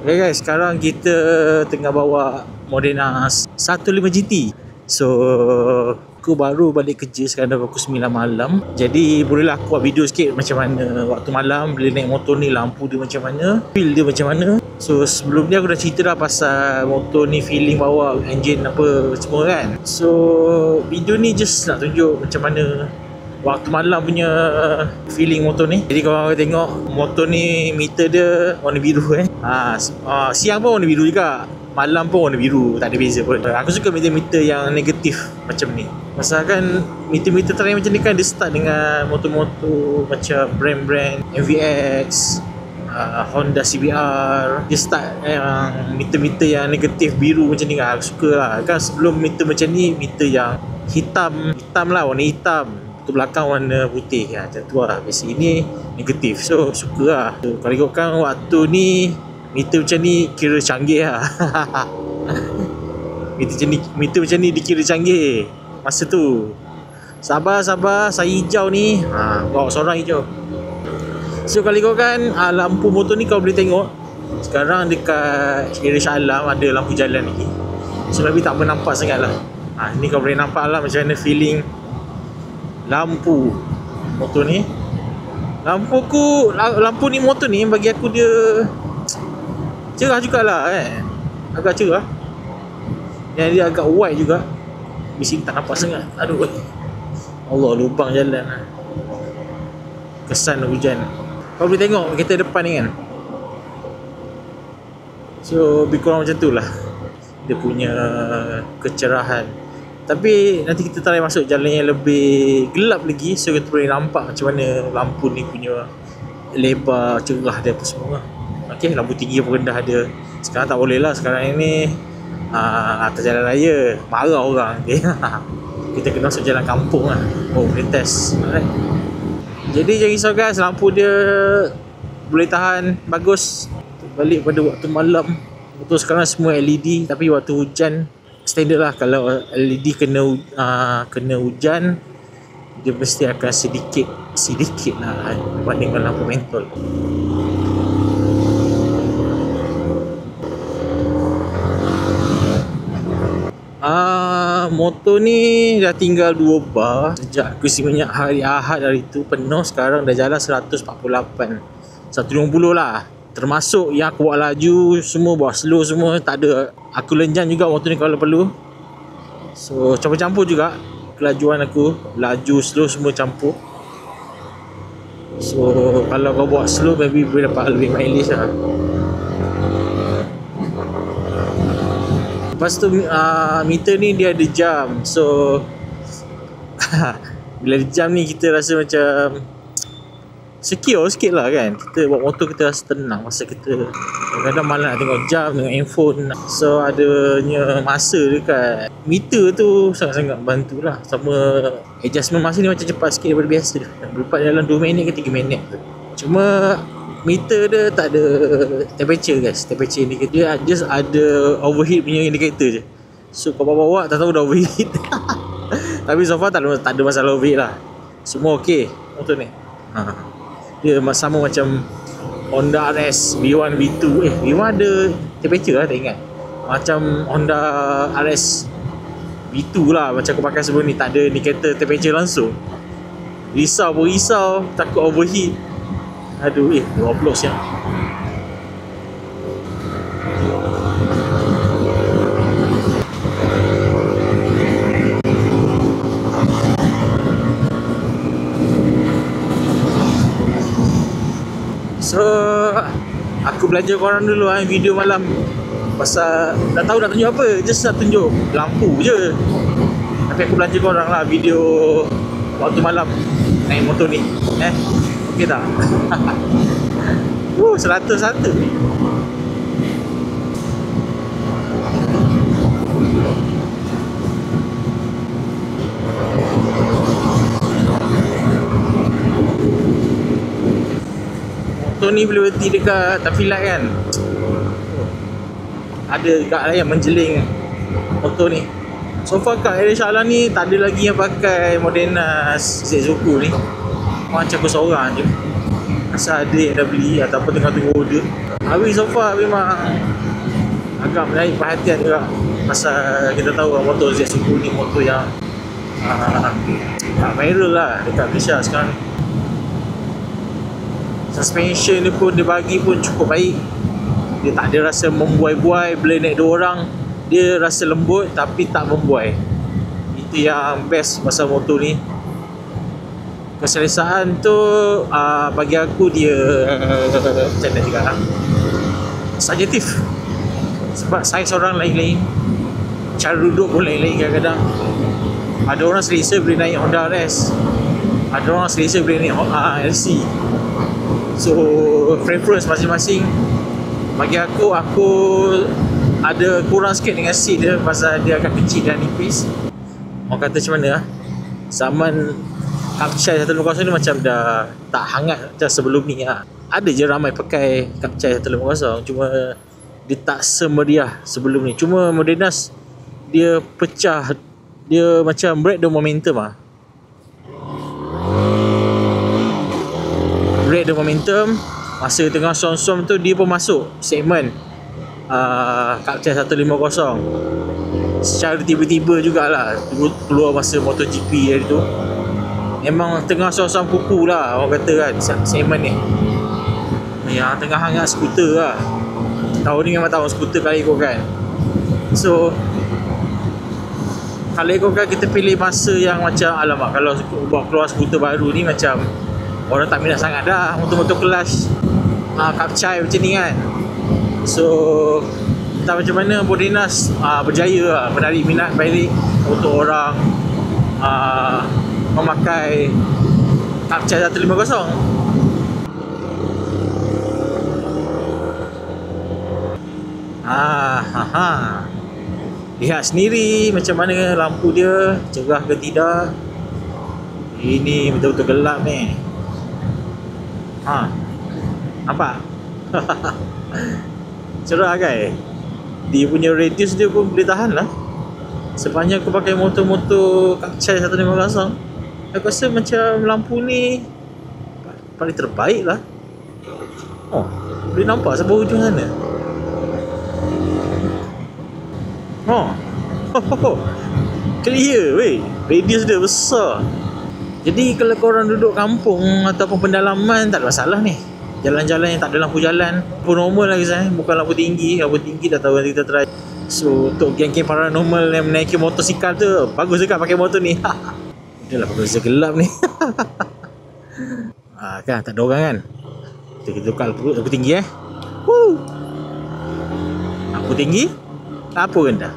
Okay guys, sekarang kita tengah bawa Modena 15 GT. So aku baru balik kerja sekarang dah pukul 9 malam. Jadi bolehlah aku buat video sikit macam mana waktu malam bila naik motor ni, lampu dia macam mana, feel dia macam mana. So sebelum ni aku dah cerita dah pasal motor ni, feeling bawa, engine apa semua kan. So video ni just nak tunjuk macam mana waktu malam punya feeling motor ni. Jadi kalau korang tengok motor ni, meter dia warna biru siang pun warna biru juga, malam pun warna biru, tak ada beza pun. Aku suka meter-meter yang negatif macam ni. Pasal kan meter-meter terang macam ni kan, dia start dengan motor-motor macam brand-brand MVX, Honda CBR. Dia start yang meter-meter yang negatif biru macam ni kan. Aku suka lah kan. Sebelum meter macam ni, meter yang hitam lah, warna hitam, tu belakang warna putih ya, macam tu lah. Biasa ini negatif, so suka lah. So, kalau ikutkan waktu ni, meter macam ni kira canggih lah. meter macam ni dikira canggih masa tu. Sabar saya hijau ni, bawa seorang hijau. So kalau ikutkan lampu motor ni, kau boleh tengok sekarang dekat area Shah Alam ada lampu jalan lagi. So maybe tak bernampak sangat lah. Ni kau boleh nampak lah macam mana feeling lampu motor ni. Lampu ni motor ni bagi aku dia cerah jugalah agak cerah. Yang dia agak white juga. Di sini tak nampak sangat. Aduh Allah, lubang jalan lah. Kesan hujan. Kau boleh tengok kereta depan ni kan. So lebih kurang macam tu lah dia punya kecerahan. Tapi nanti kita try masuk jalan yang lebih gelap lagi, so kita boleh nampak macam mana lampu ni punya lebar, cerah dia apa semua. Okay, lampu tinggi apa rendah ada. Sekarang tak boleh lah, sekarang ini atas jalan raya, marah orang. Kita kena masuk jalan kampung lah. Boleh test. Alright. Jadi jangan risau guys, lampu dia boleh tahan, bagus. Balik pada waktu malam, betul sekarang semua LED. Tapi waktu hujan standard lah, kalau LED kena hujan, dia mesti akan sedikit lah berbanding dengan lampu mentol. Motor ni dah tinggal 2 bar sejak aku isi minyak hari Ahad hari tu penuh. Sekarang dah jalan 148, 150 lah, termasuk yang aku bawa laju semua, bawa slow semua, tak ada. Aku lenjan juga motor ni kalau perlu. So campur-campur juga kelajuan aku, laju slow semua campur. So kalau kau buat slow, maybe boleh dapat lebih mileage lah. Lepas tu meter ni dia ada jam. So bila ada jam ni kita rasa macam secure sikit lah kan. Kita bawa motor kita rasa tenang. Masa kita kadang-kadang malas nak tengok jam, tengok handphone. So adanya masa dekat meter tu sangat-sangat bantu lah. Sama adjustment masa ni macam cepat sikit daripada biasa. Lepas dalam 2 minit ke 3 minit tu. Cuma meter dia tak ada temperature guys. Temperature indicator dia just ada overheat punya indicator je. So kau bawa tak tahu dah overheat. Tapi so far tak ada masalah overheat lah. Semua okey motor ni. Dia sama macam Honda RS V1 V2. V1 ada temperature lah, tak ingat. Macam Honda RS V2 lah, macam aku pakai sebelum ni, tak ada indicator temperature langsung. Risau takut overheat. Aduh, goblok siap. So aku belajar korang dulu video malam. Pasal tak tahu nak tunjuk apa, just nak tunjuk lampu je. Tapi aku belajar korang lah video waktu malam naik motor ni. Okey tak? 101. Motor ni boleh berhenti dekat traffic light kan. Ada dekat lah yang menjeling motor ni. So far kat area Shah Alam ni tak ada lagi yang pakai Modena Zzuku ni. Macam aku seorang je. Pasal adik dah beli ataupun tengah tunggu order. Habis so far memang agak menarik perhatian juga. Pasal kita tahu motor Z10 ni motor yang viral lah dekat Malaysia sekarang. Suspension ni pun dia bagi pun cukup baik. Dia tak ada rasa membuai-buai. Bila naik 2 orang dia rasa lembut tapi tak membuai. Itu yang best pasal motor ni. Keselesaan tu bagi aku dia macam mana cakap lah, subjektif. Sebab saiz orang lain-lain, cara duduk pun lain-lain kadang-kadang. Ada orang selesa boleh naik Honda RS, ada orang selesa boleh naik LC. So preference masing-masing. Bagi aku ada kurang sikit dengan seat dia pasal dia agak kecil dan nipis. Orang kata macam mana zaman Kapcai 150 ni macam dah tak hangat macam sebelum ni lah. Ada je ramai pakai Kapcai 150, cuma dia tak semeriah sebelum ni. Cuma Modenas dia pecah, dia macam break the momentum lah. Break the momentum. Masa tengah som-som tu dia pun masuk segmen Kapcai 150 secara tiba-tiba jugalah keluar masa MotoGP hari tu. Memang tengah som-som kuku lah orang kata kan segmen ni. Yang tengah hangat skuter lah. Tahun ni memang tahun skuter kalau ikutkan. So kalau ikutkan kita pilih masa yang macam alamak, kalau buat keluar skuter baru ni macam orang tak minat sangat dah motor-motor kelas Kapcai macam ni kan. So tak macam mana Modenas berjaya lah menarik minat balik untuk orang memakai Kapcai 150. Lihat sendiri macam mana lampu dia, cerah ke tidak. Ini betul-betul gelap ni. Nampak? Cerah kan? Dia punya radius dia pun boleh tahan lah. Sepanjang aku pakai motor-motor Kapcai 150, aku rasa macam lampu ni paling terbaik lah. Boleh nampak sampai hujung sana. Clear weh. Radius dia besar. Jadi kalau korang duduk kampung ataupun pendalaman tak ada masalah ni. Jalan-jalan yang tak ada lampu jalan pun normal lah kisah. Bukan lampu tinggi. Lampu tinggi dah tahu nanti kita try. So untuk geng-geng paranormal yang menaiki motosikal tu, bagus juga pakai motor ni. Dah lah bagus gelap ni. Kan tak ada orang kan. Kita tukar lampu tinggi Lampu tinggi, lampu rendah.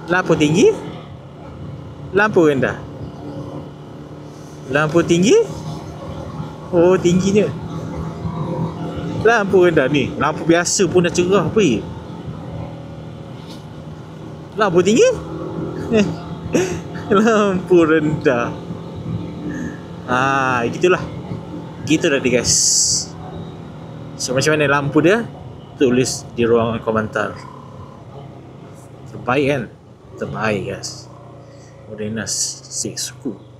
Lampu tinggi, lampu rendah. Lampu tinggi, tingginya. Lampu rendah ni, lampu biasa pun dah cerah apa ya. Lampu tinggi, lampu rendah. Gitulah. Gitu dah dia guys. So macam mana lampu dia? Tulis di ruangan komentar. Terbaik kan? Terbaik guys. Modenas 6 Scoop.